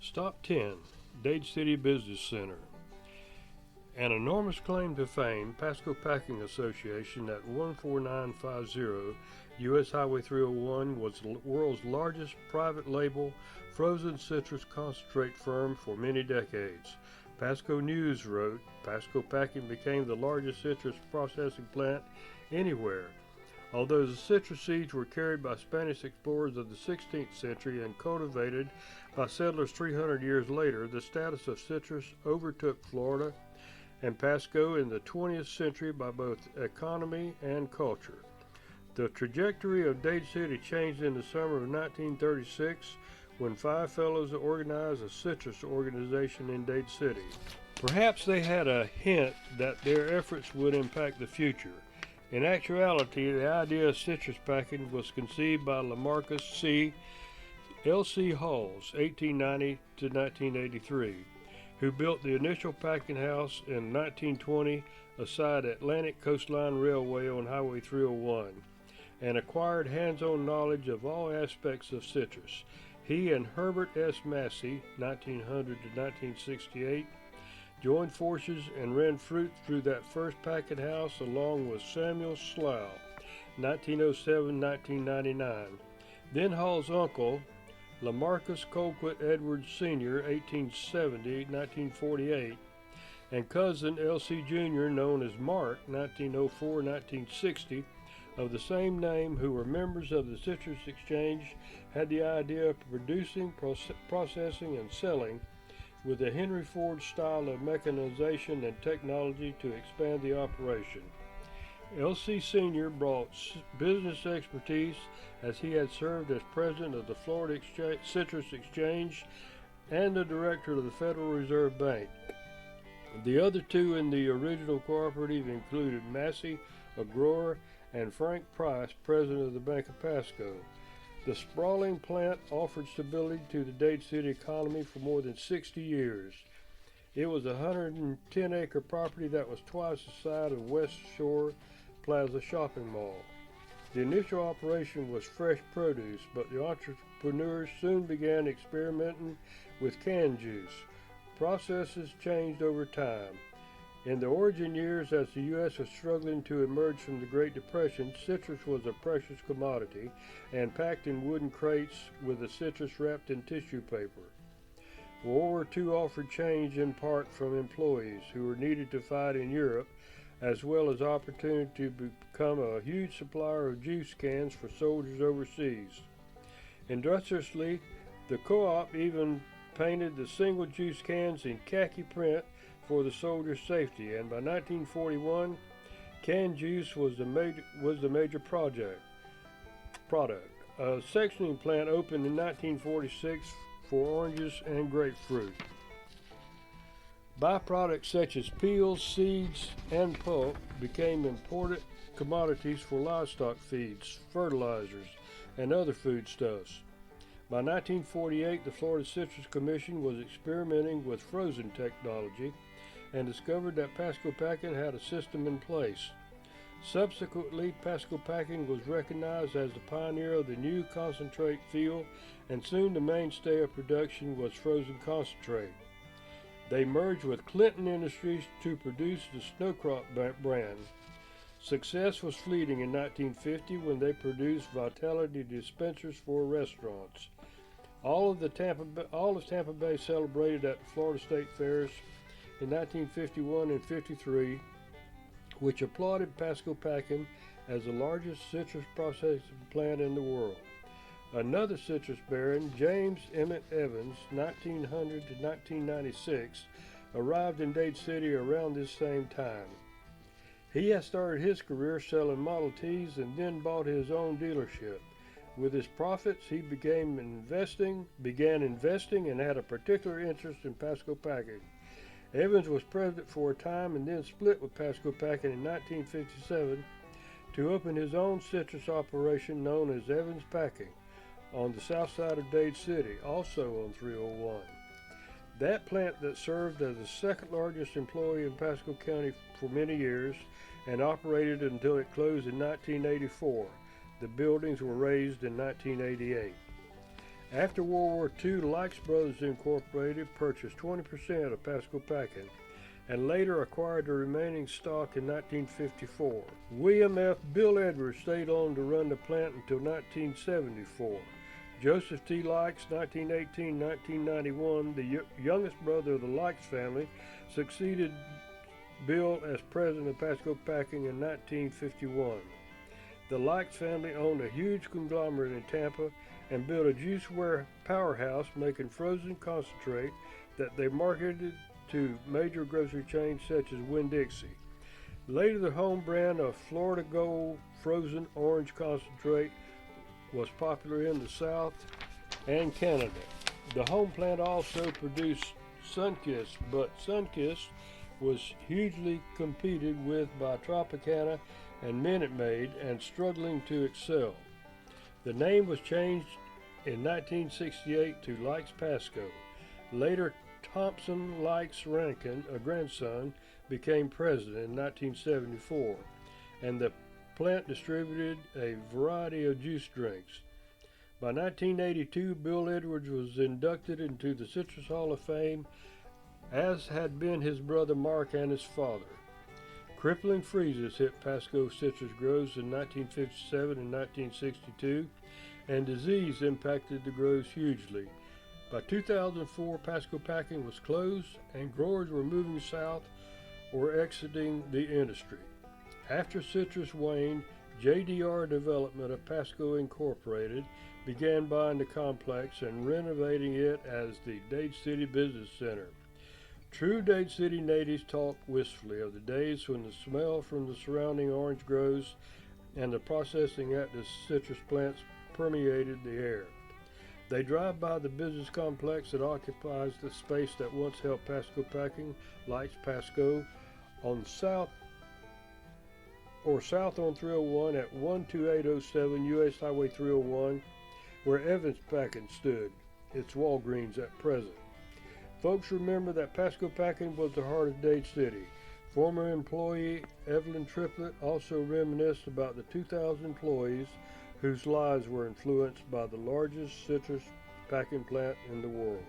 Stop 10, Dade City Business Center. An enormous claim to fame, Pasco Packing Association at 14950 U.S. Highway 301 was the world's largest private label frozen citrus concentrate firm for many decades. Pasco News wrote, Pasco Packing became the largest citrus processing plant anywhere. Although the citrus seeds were carried by Spanish explorers of the 16th century and cultivated by settlers 300 years later, the status of citrus overtook Florida and Pasco in the 20th century by both economy and culture. The trajectory of Dade City changed in the summer of 1936 when five fellows organized a citrus organization in Dade City. Perhaps they had a hint that their efforts would impact the future. In actuality, the idea of citrus packing was conceived by Lamarcus C. L.C. Halls, 1890 to 1983, who built the initial packing house in 1920 aside Atlantic Coastline Railway on Highway 301, and acquired hands-on knowledge of all aspects of citrus. He and Herbert S. Massey, 1900 to 1968, joined forces and ran fruit through that first packing house along with Samuel Slough, 1907-1999. Then Hall's uncle, Lamarcus Colquitt Edwards Sr., 1870-1948, and cousin L.C. Jr., known as Mark, 1904-1960, of the same name, who were members of the Citrus Exchange, had the idea of producing, processing, and selling with a Henry Ford style of mechanization and technology to expand the operation. L.C. Sr. brought business expertise as he had served as president of the Florida Citrus Exchange and the director of the Federal Reserve Bank. The other two in the original cooperative included Massey, a grower, and Frank Price, president of the Bank of Pasco. The sprawling plant offered stability to the Dade City economy for more than 60 years. It was a 110-acre property that was twice the size of West Shore Plaza Shopping Mall. The initial operation was fresh produce, but the entrepreneurs soon began experimenting with canned juice. Processes changed over time. In the origin years, as the U.S. was struggling to emerge from the Great Depression, citrus was a precious commodity and packed in wooden crates with the citrus wrapped in tissue paper. World War II offered change in part from employees who were needed to fight in Europe, as well as opportunity to become a huge supplier of juice cans for soldiers overseas. Industriously, the co-op even painted the single juice cans in khaki print for the soldiers' safety, and by 1941, canned juice was the major product. A sectioning plant opened in 1946 for oranges and grapefruit. Byproducts such as peels, seeds, and pulp became important commodities for livestock feeds, fertilizers, and other foodstuffs. By 1948, the Florida Citrus Commission was experimenting with frozen technology and discovered that Pasco Packing had a system in place. Subsequently, Pasco Packing was recognized as the pioneer of the new concentrate field, and soon the mainstay of production was frozen concentrate. They merged with Clinton Industries to produce the Snowcrop brand. Success was fleeting in 1950 when they produced Vitality dispensers for restaurants. All of Tampa Bay celebrated at the Florida State Fairs in 1951 and 53, which applauded Pasco Packing as the largest citrus processing plant in the world. Another citrus baron, James Emmett Evans, 1900 to 1996, arrived in Dade City around this same time. He had started his career selling Model Ts and then bought his own dealership. With his profits, he began investing and had a particular interest in Pasco Packing. Evans was president for a time and then split with Pasco Packing in 1957 to open his own citrus operation known as Evans Packing on the south side of Dade City, also on 301. That plant that served as the second largest employer in Pasco County for many years and operated until it closed in 1984. The buildings were razed in 1988. After World War II, Lykes Brothers Incorporated purchased 20% of Pasco Packing and later acquired the remaining stock in 1954. William F. Bill Edwards stayed on to run the plant until 1974. Joseph T. Lykes, 1918-1991, the youngest brother of the Lykes family, succeeded Bill as president of Pasco Packing in 1951. The Lykes family owned a huge conglomerate in Tampa and built a juiceware powerhouse making frozen concentrate that they marketed to major grocery chains such as Winn-Dixie. Later, the home brand of Florida Gold frozen orange concentrate was popular in the South and Canada. The home plant also produced Sunkist, but Sunkist was hugely competed with by Tropicana and Minute Maid and struggling to excel. The name was changed in 1968 to Lykes Pasco. Later, Thompson Lykes Rankin, a grandson, became president in 1974, and the plant distributed a variety of juice drinks. By 1982, Bill Edwards was inducted into the Citrus Hall of Fame, as had been his brother Mark and his father. Crippling freezes hit Pasco citrus groves in 1957 and 1962, and disease impacted the groves hugely. By 2004, Pasco Packing was closed, and growers were moving south or exiting the industry. After citrus waned, JDR Development of Pasco Incorporated began buying the complex and renovating it as the Dade City Business Center. True Dade City natives talk wistfully of the days when the smell from the surrounding orange groves and the processing at the citrus plants permeated the air. They drive by the business complex that occupies the space that once held Pasco Packing, Lykes Pasco, on south on 301 at 12807 U.S. Highway 301, where Evans Packing stood, its Walgreens at present. Folks remember that Pasco Packing was the heart of Dade City. Former employee Evelyn Triplett also reminisced about the 2,000 employees whose lives were influenced by the largest citrus packing plant in the world.